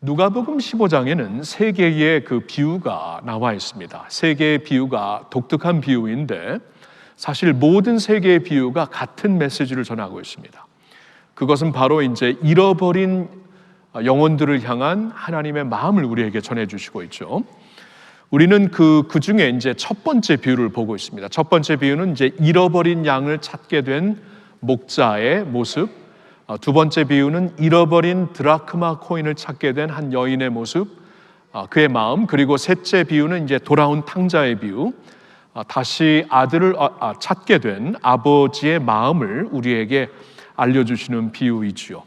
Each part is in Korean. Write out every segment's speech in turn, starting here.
누가복음 15장에는 세 개의 그 비유가 나와 있습니다. 세 개의 비유가 독특한 비유인데 사실 모든 세 개의 비유가 같은 메시지를 전하고 있습니다. 그것은 바로 이제 잃어버린 영혼들을 향한 하나님의 마음을 우리에게 전해주시고 있죠. 우리는 그 중에 이제 첫 번째 비유를 보고 있습니다. 첫 번째 비유는 이제 잃어버린 양을 찾게 된 목자의 모습. 두 번째 비유는 잃어버린 드라크마 코인을 찾게 된 한 여인의 모습, 그의 마음. 그리고 셋째 비유는 이제 돌아온 탕자의 비유. 다시 아들을 찾게 된 아버지의 마음을 우리에게 알려주시는 비유이지요.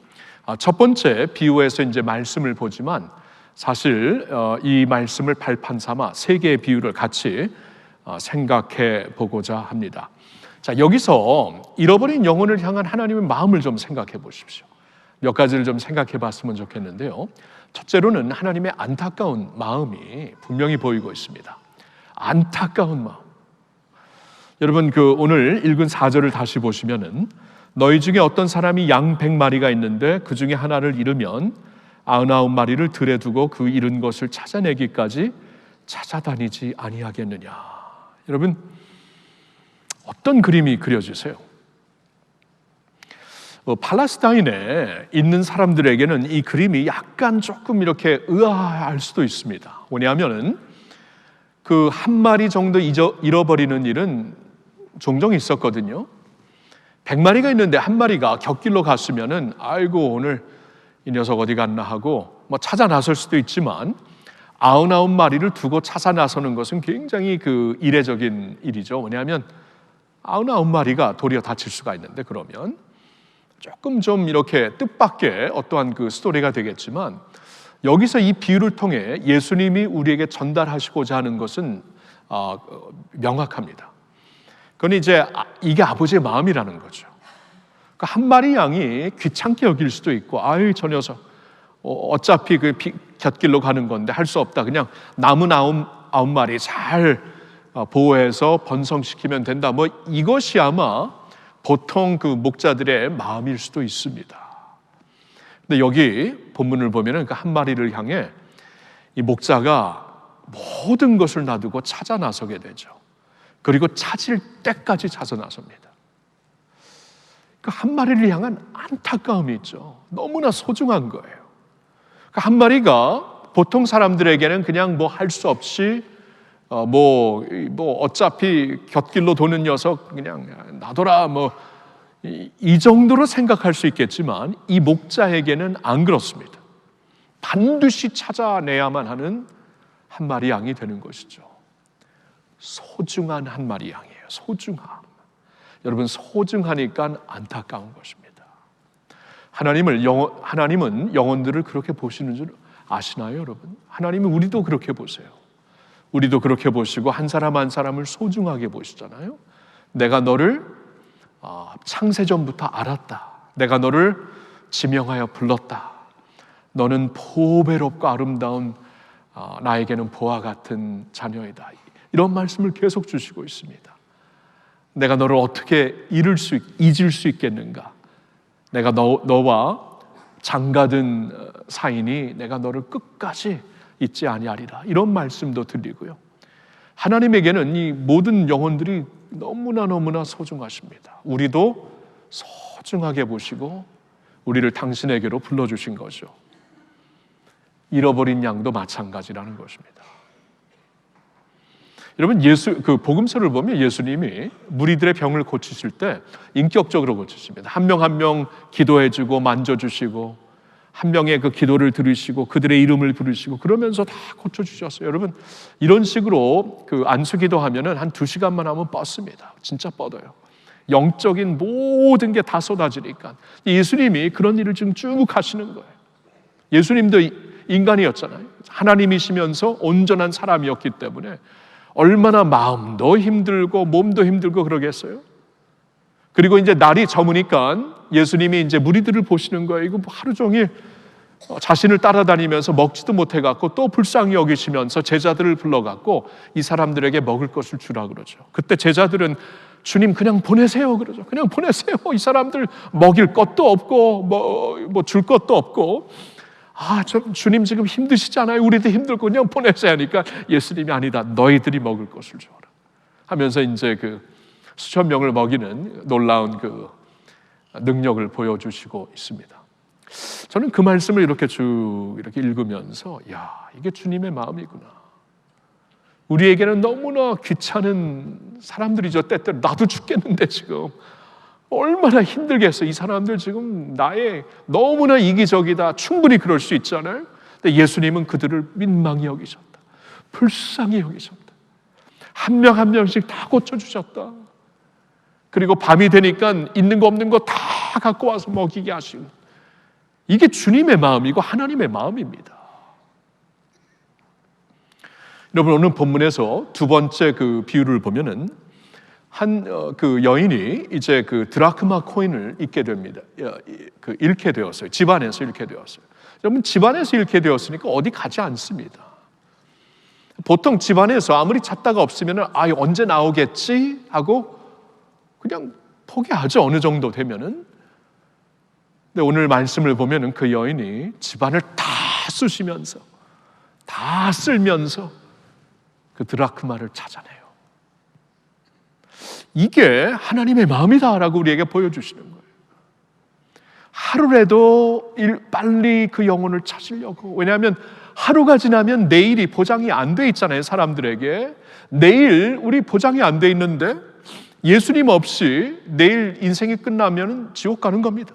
첫 번째 비유에서 이제 말씀을 보지만 사실 이 말씀을 발판 삼아 세 개의 비유를 같이 생각해 보고자 합니다. 자, 여기서 잃어버린 영혼을 향한 하나님의 마음을 좀 생각해 보십시오. 몇 가지를 좀 생각해 봤으면 좋겠는데요. 첫째로는 하나님의 안타까운 마음이 분명히 보이고 있습니다. 안타까운 마음. 여러분 오늘 읽은 4절을 다시 보시면은 너희 중에 어떤 사람이 양 100마리가 있는데 그 중에 하나를 잃으면 99마리를 들에 두고 그 잃은 것을 찾아내기까지 찾아다니지 아니하겠느냐. 여러분 어떤 그림이 그려지세요? 팔레스타인에 있는 사람들에게는 이 그림이 약간 조금 이렇게 의아할 수도 있습니다. 왜냐하면 그 한 마리 정도 잃어버리는 일은 종종 있었거든요. 100마리가 있는데 한 마리가 곁길로 갔으면은 아이고 오늘 이 녀석 어디 갔나 하고 뭐 찾아 나설 수도 있지만 99마리를 두고 찾아 나서는 것은 굉장히 그 이례적인 일이죠. 왜냐하면 99마리가 도리어 다칠 수가 있는데 그러면 조금 좀 이렇게 뜻밖의 어떠한 그 스토리가 되겠지만 여기서 이 비유를 통해 예수님이 우리에게 전달하시고자 하는 것은 명확합니다. 그건 이제 이게 아버지의 마음이라는 거죠. 그러니까 한 마리 양이 귀찮게 여길 수도 있고 아유 저 녀석 어차피 그 곁길로 가는 건데 할 수 없다. 그냥 남은 99마리 잘 보호해서 번성시키면 된다. 뭐 이것이 아마 보통 그 목자들의 마음일 수도 있습니다. 근데 여기 본문을 보면은 그 한 마리를 향해 이 목자가 모든 것을 놔두고 찾아 나서게 되죠. 그리고 찾을 때까지 찾아 나섭니다. 그 한 마리를 향한 안타까움이 있죠. 너무나 소중한 거예요. 그 한 마리가 보통 사람들에게는 그냥 뭐 할 수 없이 뭐 어차피 곁길로 도는 녀석 그냥 놔둬라 뭐 이 정도로 생각할 수 있겠지만 이 목자에게는 안 그렇습니다. 반드시 찾아내야만 하는 한 마리 양이 되는 것이죠. 소중한 한 마리 양이에요. 소중함. 여러분 소중하니까 안타까운 것입니다. 하나님은 영혼들을 그렇게 보시는 줄 아시나요, 여러분? 하나님은 우리도 그렇게 보세요. 우리도 그렇게 보시고 한 사람 한 사람을 소중하게 보시잖아요. 내가 너를 창세전부터 알았다. 내가 너를 지명하여 불렀다. 너는 보배롭고 아름다운 나에게는 보화 같은 자녀이다. 이런 말씀을 계속 주시고 있습니다. 내가 너를 어떻게 잊을 수 있겠는가? 내가 너와 장가든 사이니 내가 너를 끝까지 잊지 아니하리라. 이런 말씀도 들리고요. 하나님에게는 이 모든 영혼들이 너무나 소중하십니다. 우리도 소중하게 보시고 우리를 당신에게로 불러주신 거죠. 잃어버린 양도 마찬가지라는 것입니다. 여러분 그 복음서를 보면 예수님이 무리들의 병을 고치실 때 인격적으로 고치십니다. 한 명 한 명 기도해주고 만져주시고 한 명의 그 기도를 들으시고 그들의 이름을 부르시고 그러면서 다 고쳐주셨어요. 여러분 이런 식으로 그 안수기도 하면은 한 2시간만 하면 뻗습니다. 진짜 뻗어요. 영적인 모든 게 다 쏟아지니까 예수님이 그런 일을 지금 쭉 하시는 거예요. 예수님도 인간이었잖아요. 하나님이시면서 온전한 사람이었기 때문에 얼마나 마음도 힘들고 몸도 힘들고 그러겠어요. 그리고 이제 날이 저무니까 예수님이 이제 무리들을 보시는 거예요. 이거 하루 종일 자신을 따라다니면서 먹지도 못해갖고 또 불쌍히 여기시면서 제자들을 불러갖고 이 사람들에게 먹을 것을 주라 그러죠. 그때 제자들은 주님 그냥 보내세요 그러죠. 그냥 보내세요. 이 사람들 먹일 것도 없고 뭐 줄 것도 없고 주님 지금 힘드시잖아요. 우리도 힘들고 그냥 보내세요 하니까 예수님이 아니다. 너희들이 먹을 것을 주어라 하면서 이제 그 수천 명을 먹이는 놀라운 그 능력을 보여주시고 있습니다. 저는 그 말씀을 이렇게 이렇게 읽으면서 이게 주님의 마음이구나. 우리에게는 너무나 귀찮은 사람들이죠. 때때로 나도 죽겠는데 지금 얼마나 힘들겠어. 이 사람들 지금 나의 너무나 이기적이다. 충분히 그럴 수 있잖아요. 근데 예수님은 그들을 민망히 여기셨다. 불쌍히 여기셨다. 한 명 한 명씩 다 고쳐주셨다. 그리고 밤이 되니까 있는 거 없는 거 다 갖고 와서 먹이게 하시고, 이게 주님의 마음이고 하나님의 마음입니다. 여러분, 오늘 본문에서 두 번째 그 비유를 보면은 그 여인이 이제 그 드라크마 코인을 잃게 됩니다. 잃게 되었어요. 집안에서 잃게 되었어요. 여러분, 집안에서 잃게 되었으니까 어디 가지 않습니다. 보통 집안에서 아무리 찾다가 없으면은 언제 나오겠지 하고 그냥 포기하죠. 어느 정도 되면은. 근데 오늘 말씀을 보면은 그 여인이 집안을 다 쑤시면서 다 쓸면서 그 드라크마를 찾아내요. 이게 하나님의 마음이다라고 우리에게 보여주시는 거예요. 하루라도 빨리 그 영혼을 찾으려고. 왜냐하면 하루가 지나면 내일이 보장이 안 돼 있잖아요. 사람들에게 내일 우리 보장이 안 돼 있는데 예수님 없이 내일 인생이 끝나면 지옥 가는 겁니다.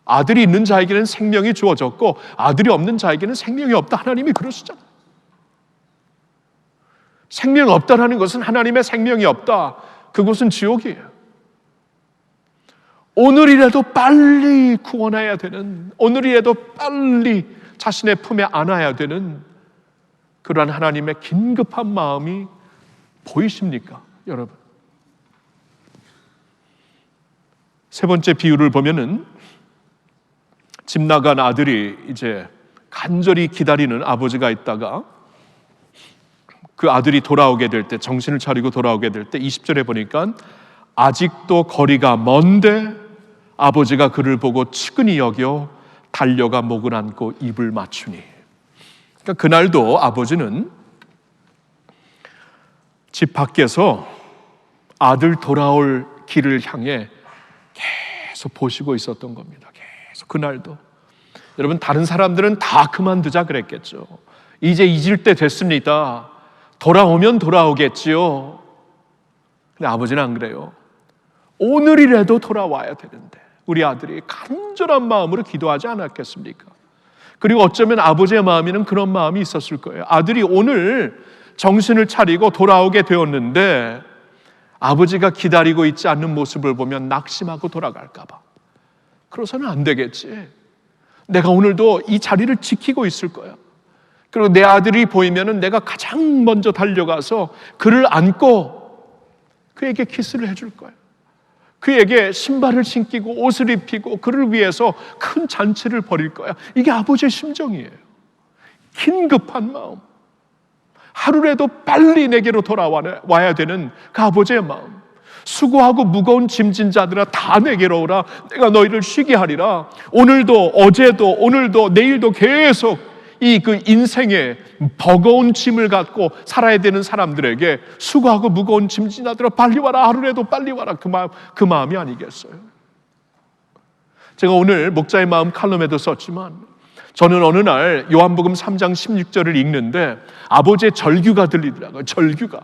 아들이 있는 자에게는 생명이 주어졌고 아들이 없는 자에게는 생명이 없다. 하나님이 그러시잖아요. 생명 없다라는 것은 하나님의 생명이 없다. 그것은 지옥이에요. 오늘이라도 빨리 구원해야 되는, 오늘이라도 빨리 자신의 품에 안아야 되는 그러한 하나님의 긴급한 마음이 보이십니까, 여러분? 세 번째 비유를 보면은 집 나간 아들이 이제 간절히 기다리는 아버지가 있다가 그 아들이 돌아오게 될 때, 정신을 차리고 돌아오게 될 때 20절에 보니까 아직도 거리가 먼데 아버지가 그를 보고 측은히 여겨 달려가 목을 안고 입을 맞추니. 그러니까 그날도 아버지는 집 밖에서 아들 돌아올 길을 향해 계속 보시고 있었던 겁니다. 계속 그날도. 여러분, 다른 사람들은 다 그만두자 그랬겠죠. 이제 잊을 때 됐습니다. 돌아오면 돌아오겠지요. 근데 아버지는 안 그래요. 오늘이라도 돌아와야 되는데 우리 아들이 간절한 마음으로 기도하지 않았겠습니까? 그리고 어쩌면 아버지의 마음에는 그런 마음이 있었을 거예요. 아들이 오늘 정신을 차리고 돌아오게 되었는데 아버지가 기다리고 있지 않는 모습을 보면 낙심하고 돌아갈까 봐. 그래서는 안 되겠지. 내가 오늘도 이 자리를 지키고 있을 거야. 그리고 내 아들이 보이면은 내가 가장 먼저 달려가서 그를 안고 그에게 키스를 해줄 거야. 그에게 신발을 신기고 옷을 입히고 그를 위해서 큰 잔치를 벌일 거야. 이게 아버지의 심정이에요. 긴급한 마음. 하루라도 빨리 내게로 돌아와야 되는 그 아버지의 마음. 수고하고 무거운 짐진 자들아 다 내게로 오라. 내가 너희를 쉬게 하리라. 오늘도 어제도 오늘도 내일도 계속 이 그 인생의 버거운 짐을 갖고 살아야 되는 사람들에게 수고하고 무거운 짐진 자들아 빨리 와라. 하루라도 빨리 와라. 그 마음이 아니겠어요? 제가 오늘 목자의 마음 칼럼에도 썼지만 저는 어느 날 요한복음 3장 16절을 읽는데 아버지의 절규가 들리더라고요. 절규가.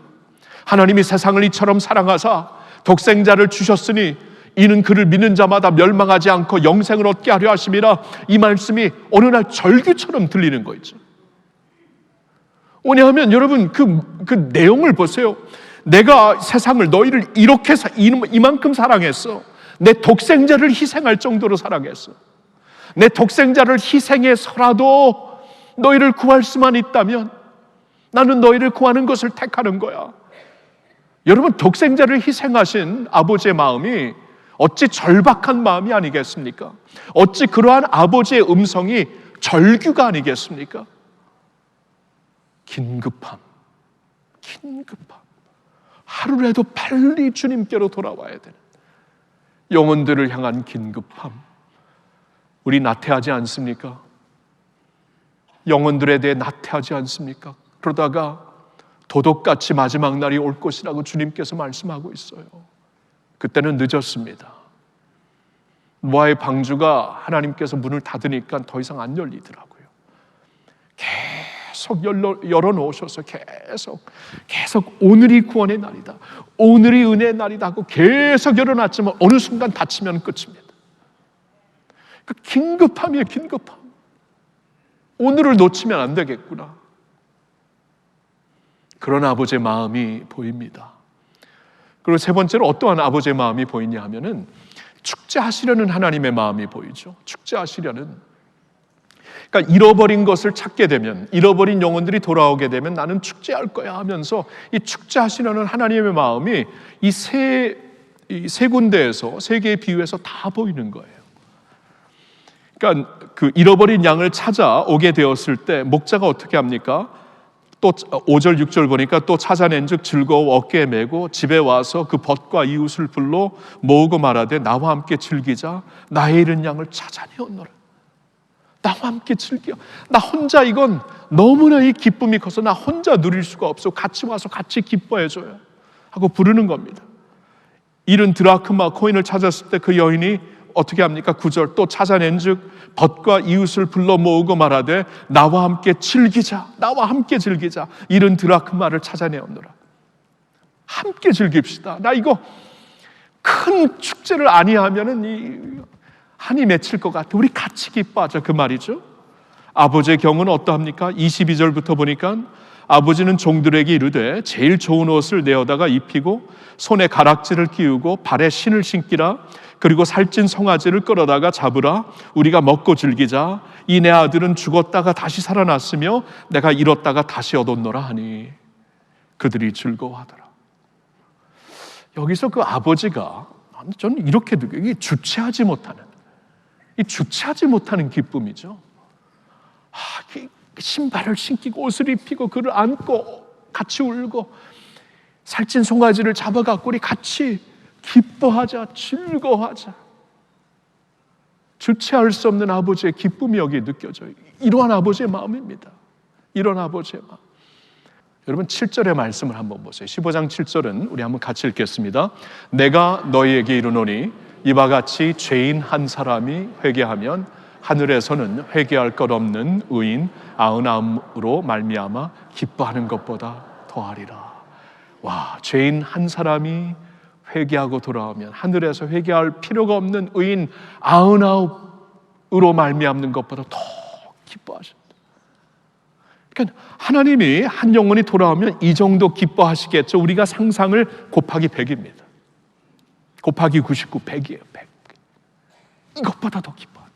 하나님이 세상을 이처럼 사랑하사 독생자를 주셨으니 이는 그를 믿는 자마다 멸망하지 않고 영생을 얻게 하려 하심이라. 이 말씀이 어느 날 절규처럼 들리는 거 있죠. 왜냐하면 여러분 그 내용을 보세요. 내가 세상을 너희를 이렇게 이만큼 사랑했어. 내 독생자를 희생할 정도로 사랑했어. 내 독생자를 희생해서라도 너희를 구할 수만 있다면 나는 너희를 구하는 것을 택하는 거야. 여러분, 독생자를 희생하신 아버지의 마음이 어찌 절박한 마음이 아니겠습니까? 어찌 그러한 아버지의 음성이 절규가 아니겠습니까? 긴급함. 하루라도 빨리 주님께로 돌아와야 되는 영혼들을 향한 긴급함. 우리 나태하지 않습니까? 영혼들에 대해 나태하지 않습니까? 그러다가 도둑같이 마지막 날이 올 것이라고 주님께서 말씀하고 있어요. 그때는 늦었습니다. 노아의 방주가 하나님께서 문을 닫으니까 더 이상 안 열리더라고요. 계속 열어놓으셔서 계속 오늘이 구원의 날이다, 오늘이 은혜의 날이다 하고 계속 열어놨지만 어느 순간 닫히면 끝입니다. 그 긴급함이에요, 긴급함. 오늘을 놓치면 안 되겠구나. 그런 아버지의 마음이 보입니다. 그리고 세 번째로 어떠한 아버지의 마음이 보이냐 하면은 축제하시려는 하나님의 마음이 보이죠. 축제하시려는. 그러니까 잃어버린 것을 찾게 되면, 잃어버린 영혼들이 돌아오게 되면 나는 축제할 거야 하면서 이 축제하시려는 하나님의 마음이 이 세 군데에서, 세 개의 비유에서 다 보이는 거예요. 그러니까 그 잃어버린 양을 찾아오게 되었을 때 목자가 어떻게 합니까? 또 5절 6절 보니까 또 찾아낸즉 즐거워 어깨에 메고 집에 와서 그 벗과 이웃을 불러 모으고 말하되 나와 함께 즐기자. 나의 잃은 양을 찾아내었노라. 나와 함께 즐겨. 나 혼자 이건 너무나 이 기쁨이 커서 나 혼자 누릴 수가 없어. 같이 와서 같이 기뻐해줘요 하고 부르는 겁니다. 잃은 드라크마 코인을 찾았을 때 그 여인이 어떻게 합니까? 9절 또 찾아낸즉 벗과 이웃을 불러 모으고 말하되 나와 함께 즐기자. 나와 함께 즐기자. 잃은 드라크마를 찾아내었노라. 함께 즐깁시다. 나 이거 큰 축제를 아니하면은 한이 맺힐 것 같아. 우리 같이 기뻐하자, 그 말이죠. 아버지의 경우는 어떠합니까? 22절부터 보니까 아버지는 종들에게 이르되 제일 좋은 옷을 내어다가 입히고 손에 가락지를 끼우고 발에 신을 신기라. 그리고 살찐 송아지를 끌어다가 잡으라. 우리가 먹고 즐기자. 이 내 아들은 죽었다가 다시 살아났으며 내가 잃었다가 다시 얻었노라 하니 그들이 즐거워하더라. 여기서 그 아버지가, 저는 이렇게 느껴요. 이게 주체하지 못하는 기쁨이죠. 신발을 신기고 옷을 입히고 그를 안고 같이 울고 살찐 송아지를 잡아갖고 우리 같이 기뻐하자, 즐거워하자. 주체할 수 없는 아버지의 기쁨이 여기에 느껴져요. 이러한 아버지의 마음입니다. 이런 아버지의 마음. 여러분 7절의 말씀을 한번 보세요. 15장 7절은 우리 한번 같이 읽겠습니다. 내가 너희에게 이르노니 이와 같이 죄인 한 사람이 회개하면 하늘에서는 회개할 것 없는 의인 99으로 말미암아 기뻐하는 것보다 더하리라. 와, 죄인 한 사람이 회개하고 돌아오면 하늘에서 회개할 필요가 없는 의인 99으로 말미암는 것보다 더 기뻐하신다. 그러니까 하나님이 한 영혼이 돌아오면 이 정도 기뻐하시겠죠. 우리가 상상을 곱하기 100입니다. 곱하기 99, 100이에요. 100. 이것보다 더 기뻐합니다.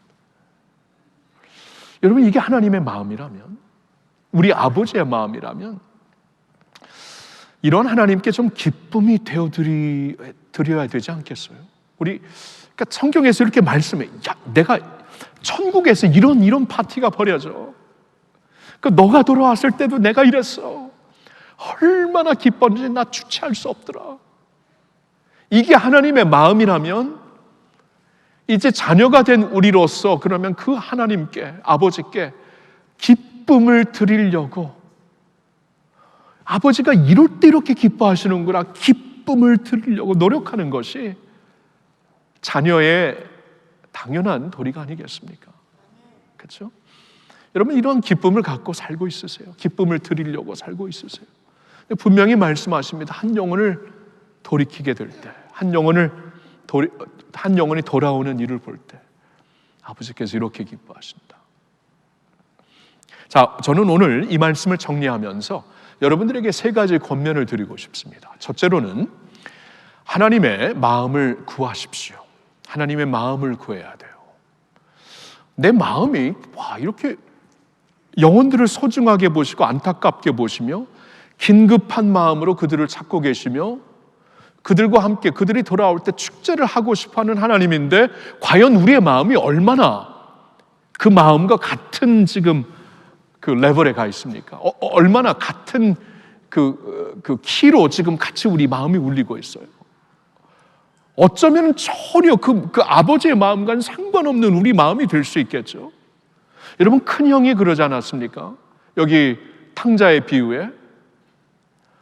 여러분, 이게 하나님의 마음이라면, 우리 아버지의 마음이라면 이런 하나님께 좀 기쁨이 되어드려야 되지 않겠어요? 그러니까 성경에서 이렇게 말씀해. 야, 내가 천국에서 이런 파티가 벌어져. 그러니까 너가 돌아왔을 때도 내가 이랬어. 얼마나 기뻤는지 나 주체할 수 없더라. 이게 하나님의 마음이라면 이제 자녀가 된 우리로서 그러면 그 하나님께, 아버지께 기쁨을 드리려고, 아버지가 이럴 때 이렇게 기뻐하시는구나, 기쁨을 드리려고 노력하는 것이 자녀의 당연한 도리가 아니겠습니까? 그렇죠? 여러분, 이런 기쁨을 갖고 살고 있으세요? 기쁨을 드리려고 살고 있으세요? 분명히 말씀하십니다. 한 영혼을 돌이키게 될 때, 한 영혼이 돌아오는 일을 볼 때 아버지께서 이렇게 기뻐하신다. 자, 저는 오늘 이 말씀을 정리하면서 여러분들에게 세 가지 권면을 드리고 싶습니다. 첫째로는 하나님의 마음을 구하십시오. 하나님의 마음을 구해야 돼요. 내 마음이 이렇게 영혼들을 소중하게 보시고 안타깝게 보시며 긴급한 마음으로 그들을 찾고 계시며 그들과 함께 그들이 돌아올 때 축제를 하고 싶어하는 하나님인데, 과연 우리의 마음이 얼마나 그 마음과 같은 지금 그 레벨에 가 있습니까? 얼마나 같은 그 키로 지금 같이 우리 마음이 울리고 있어요. 어쩌면 전혀 그 아버지의 마음과는 상관없는 우리 마음이 될 수 있겠죠. 여러분, 큰 형이 그러지 않았습니까? 여기 탕자의 비유에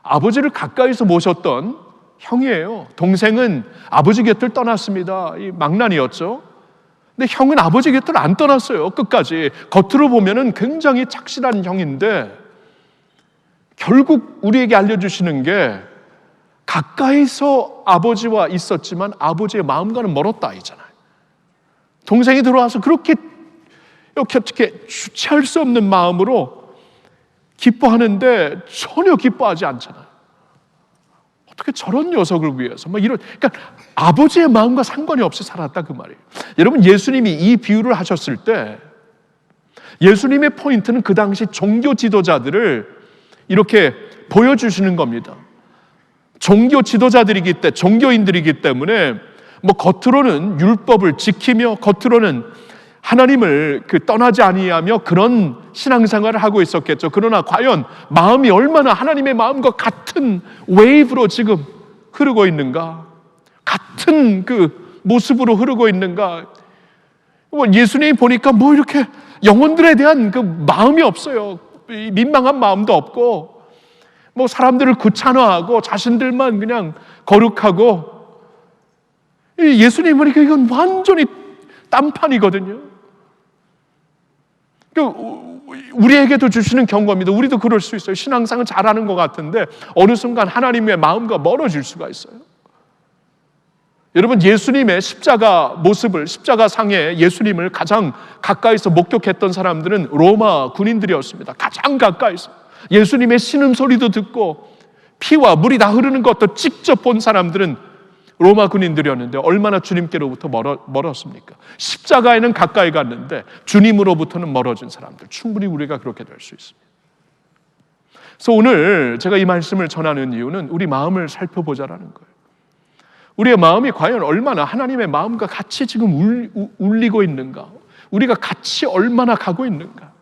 아버지를 가까이서 모셨던 형이에요. 동생은 아버지 곁을 떠났습니다. 이 망난이었죠. 근데 형은 아버지 곁을 안 떠났어요. 끝까지. 겉으로 보면은 굉장히 착실한 형인데 결국 우리에게 알려주시는 게 가까이서 아버지와 있었지만 아버지의 마음과는 멀었다 이잖아요. 동생이 들어와서 그렇게 어떻게 주체할 수 없는 마음으로 기뻐하는데 전혀 기뻐하지 않잖아요. 어떻게 저런 녀석을 위해서 그러니까 아버지의 마음과 상관이 없이 살았다 그 말이에요. 여러분, 예수님이 이 비유를 하셨을 때 예수님의 포인트는 그 당시 종교 지도자들을 이렇게 보여주시는 겁니다. 종교 지도자들이기 때문에, 종교인들이기 때문에 겉으로는 율법을 지키며 겉으로는 하나님을 떠나지 아니하며 그런 신앙생활을 하고 있었겠죠. 그러나 과연 마음이 얼마나 하나님의 마음과 같은 웨이브로 지금 흐르고 있는가? 같은 그 모습으로 흐르고 있는가? 예수님 보니까 이렇게 영혼들에 대한 그 마음이 없어요. 민망한 마음도 없고 사람들을 귀찮아하고 자신들만 그냥 거룩하고, 예수님 보니까 이건 완전히 딴판이거든요. 우리에게도 주시는 경고입니다. 우리도 그럴 수 있어요. 신앙생활 잘하는 것 같은데 어느 순간 하나님의 마음과 멀어질 수가 있어요. 여러분, 예수님의 십자가 모습을, 십자가 상에 예수님을 가장 가까이서 목격했던 사람들은 로마 군인들이었습니다. 가장 가까이서 예수님의 신음소리도 듣고 피와 물이 다 흐르는 것도 직접 본 사람들은 로마 군인들이었는데 얼마나 주님께로부터 멀었습니까? 십자가에는 가까이 갔는데 주님으로부터는 멀어진 사람들, 충분히 우리가 그렇게 될 수 있습니다. 그래서 오늘 제가 이 말씀을 전하는 이유는 우리 마음을 살펴보자라는 거예요. 우리의 마음이 과연 얼마나 하나님의 마음과 같이 지금 울리고 있는가? 우리가 같이 얼마나 가고 있는가?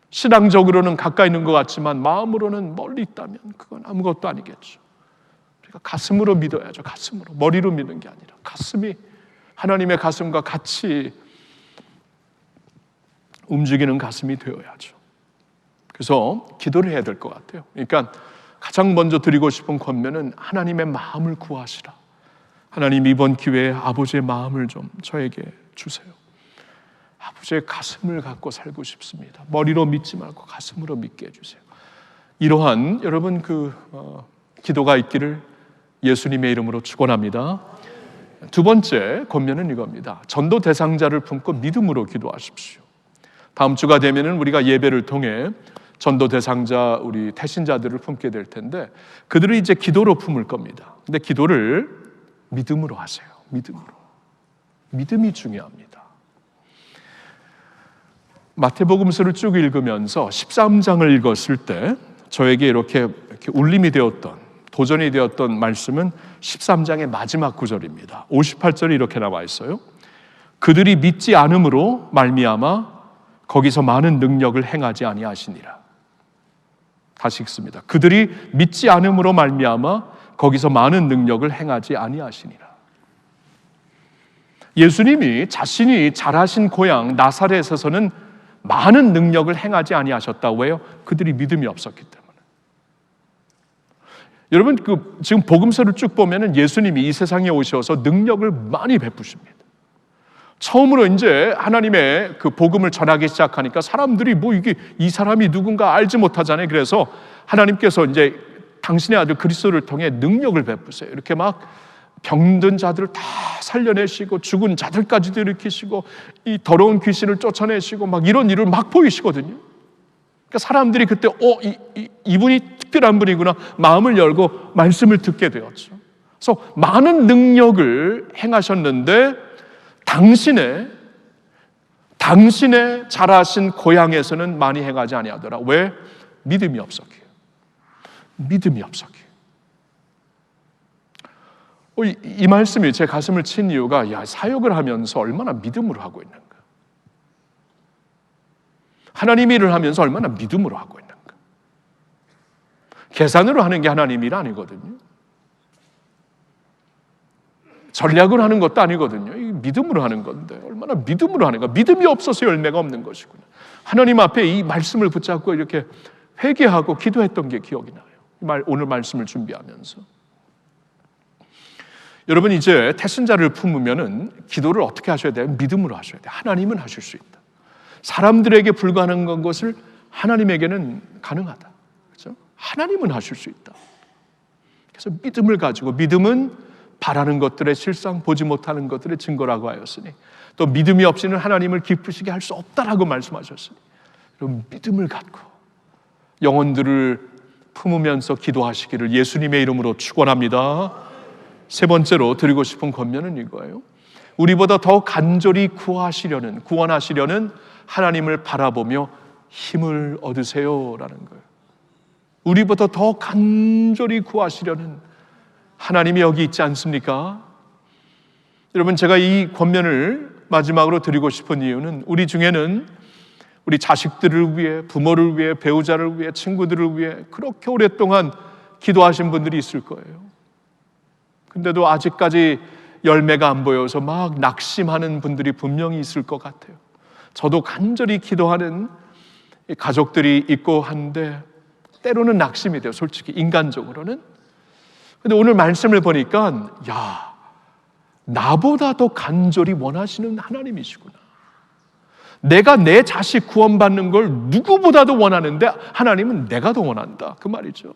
신앙적으로는 가까이 있는 것 같지만 마음으로는 멀리 있다면 그건 아무것도 아니겠죠. 우리가 가슴으로 믿어야죠. 가슴으로. 머리로 믿는 게 아니라 가슴이 하나님의 가슴과 같이 움직이는 가슴이 되어야죠. 그래서 기도를 해야 될 것 같아요. 그러니까 가장 먼저 드리고 싶은 권면은 하나님의 마음을 구하시라. 하나님, 이번 기회에 아버지의 마음을 좀 저에게 주세요. 아버지의 가슴을 갖고 살고 싶습니다. 머리로 믿지 말고 가슴으로 믿게 해주세요. 이러한 여러분 기도가 있기를 예수님의 이름으로 축원합니다. 두 번째 권면은 이겁니다. 전도 대상자를 품고 믿음으로 기도하십시오. 다음 주가 되면은 우리가 예배를 통해 전도 대상자 우리 태신자들을 품게 될 텐데 그들을 이제 기도로 품을 겁니다. 근데 기도를 믿음으로 하세요. 믿음으로. 믿음이 중요합니다. 마태복음서를 쭉 읽으면서 13장을 읽었을 때 저에게 이렇게 울림이 되었던, 도전이 되었던 말씀은 13장의 마지막 구절입니다. 58절이 이렇게 나와 있어요. 그들이 믿지 않음으로 말미암아 거기서 많은 능력을 행하지 아니하시니라. 다시 읽습니다. 그들이 믿지 않음으로 말미암아 거기서 많은 능력을 행하지 아니하시니라. 예수님이 자신이 자라신 고향 나사렛에서는 많은 능력을 행하지 아니하셨다. 왜요? 그들이 믿음이 없었기 때문에. 여러분, 지금 복음서를 쭉 보면은 예수님이 이 세상에 오셔서 능력을 많이 베푸십니다. 처음으로 이제 하나님의 그 복음을 전하기 시작하니까 사람들이 이 사람이 누군가 알지 못하잖아요. 그래서 하나님께서 이제 당신의 아들 그리스도를 통해 능력을 베푸세요. 이렇게 막 병든 자들을 다 살려내시고 죽은 자들까지도 일으키시고 이 더러운 귀신을 쫓아내시고 막 이런 일을 막 보이시거든요. 그러니까 사람들이 그때 이분이 특별한 분이구나 마음을 열고 말씀을 듣게 되었죠. 그래서 많은 능력을 행하셨는데 당신의 자라신 고향에서는 많이 행하지 아니하더라. 왜? 믿음이 없었기에. 믿음이 없었기에. 이 말씀이 제 가슴을 친 이유가 사역을 하면서 얼마나 믿음으로 하고 있는가. 하나님 일을 하면서 얼마나 믿음으로 하고 있는가. 계산으로 하는 게 하나님 일 아니거든요. 전략을 하는 것도 아니거든요. 믿음으로 하는 건데 얼마나 얼마나 믿음으로 하는가. 믿음이 없어서 열매가 없는 것이구나. 하나님 앞에 이 말씀을 붙잡고 이렇게 회개하고 기도했던 게 기억이 나요. 오늘 말씀을 준비하면서. 여러분, 이제 태신자를 품으면은 기도를 어떻게 하셔야 돼요? 믿음으로 하셔야 돼요. 하나님은 하실 수 있다. 사람들에게 불가능한 것을 하나님에게는 가능하다. 그렇죠? 하나님은 하실 수 있다. 그래서 믿음을 가지고, 믿음은 바라는 것들의 실상, 보지 못하는 것들의 증거라고 하였으니, 또 믿음이 없이는 하나님을 기쁘시게 할 수 없다라고 말씀하셨으니, 여러분 믿음을 갖고 영혼들을 품으면서 기도하시기를 예수님의 이름으로 축원합니다. 세 번째로 드리고 싶은 권면은 이거예요. 우리보다 더 간절히 구원하시려는 하나님을 바라보며 힘을 얻으세요라는 거예요. 우리보다 더 간절히 구하시려는 하나님이 여기 있지 않습니까? 여러분, 제가 이 권면을 마지막으로 드리고 싶은 이유는 우리 중에는 우리 자식들을 위해, 부모를 위해, 배우자를 위해, 친구들을 위해 그렇게 오랫동안 기도하신 분들이 있을 거예요. 근데도 아직까지 열매가 안 보여서 막 낙심하는 분들이 분명히 있을 것 같아요. 저도 간절히 기도하는 가족들이 있고 한데 때로는 낙심이 돼요. 솔직히 인간적으로는. 근데 오늘 말씀을 보니까 나보다 더 간절히 원하시는 하나님이시구나. 내가 내 자식 구원받는 걸 누구보다도 원하는데 하나님은 내가 더 원한다. 그 말이죠.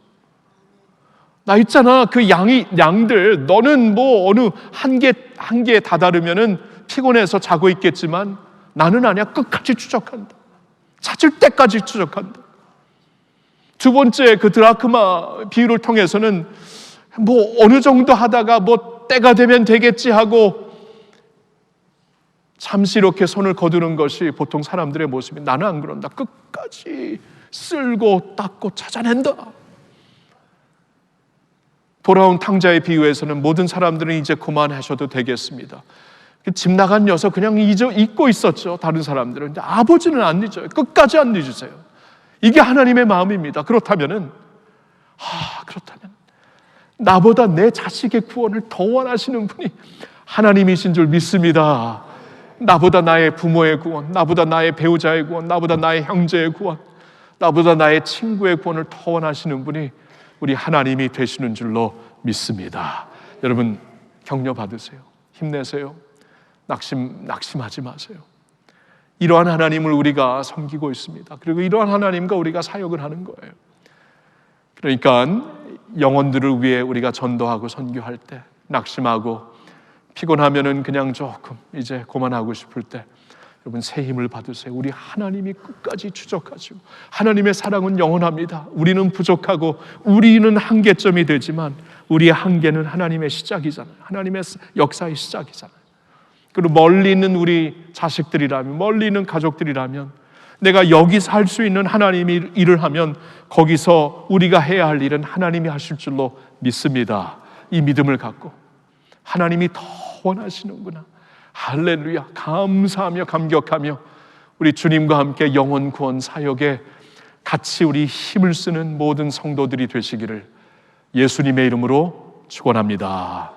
나 있잖아, 그 양들 너는 뭐 어느 한계에 다다르면은 피곤해서 자고 있겠지만 나는 아니야. 끝까지 추적한다. 찾을 때까지 추적한다. 두 번째, 그 드라크마 비유를 통해서는 뭐 어느 정도 하다가 뭐 때가 되면 되겠지 하고 잠시 이렇게 손을 거두는 것이 보통 사람들의 모습이, 나는 안 그런다. 끝까지 쓸고 닦고 찾아낸다. 돌아온 탕자의 비유에서는 모든 사람들은 이제 그만하셔도 되겠습니다. 집 나간 녀석 그냥 잊고 있었죠. 다른 사람들은. 근데 아버지는 안 잊어요. 끝까지 안 잊으세요. 이게 하나님의 마음입니다. 그렇다면 나보다 내 자식의 구원을 더 원하시는 분이 하나님이신 줄 믿습니다. 나보다 나의 부모의 구원, 나보다 나의 배우자의 구원, 나보다 나의 형제의 구원, 나보다 나의 친구의 구원을 더 원하시는 분이 우리 하나님이 되시는 줄로 믿습니다. 여러분, 격려 받으세요. 힘내세요. 낙심하지 마세요. 이러한 하나님을 우리가 섬기고 있습니다. 그리고 이러한 하나님과 우리가 사역을 하는 거예요. 그러니까 영혼들을 위해 우리가 전도하고 선교할 때 낙심하고 피곤하면은 그냥 조금 이제 그만하고 싶을 때 여러분 새 힘을 받으세요. 우리 하나님이 끝까지 추적하시고, 하나님의 사랑은 영원합니다. 우리는 부족하고 우리는 한계점이 되지만 우리의 한계는 하나님의 시작이잖아요. 하나님의 역사의 시작이잖아요. 그리고 멀리 있는 우리 자식들이라면, 멀리 있는 가족들이라면 내가 여기서 할 수 있는 하나님이 일을 하면 거기서 우리가 해야 할 일은 하나님이 하실 줄로 믿습니다. 이 믿음을 갖고 하나님이 더 원하시는구나. 할렐루야. 감사하며 감격하며 우리 주님과 함께 영혼 구원 사역에 같이 우리 힘을 쓰는 모든 성도들이 되시기를 예수님의 이름으로 축원합니다.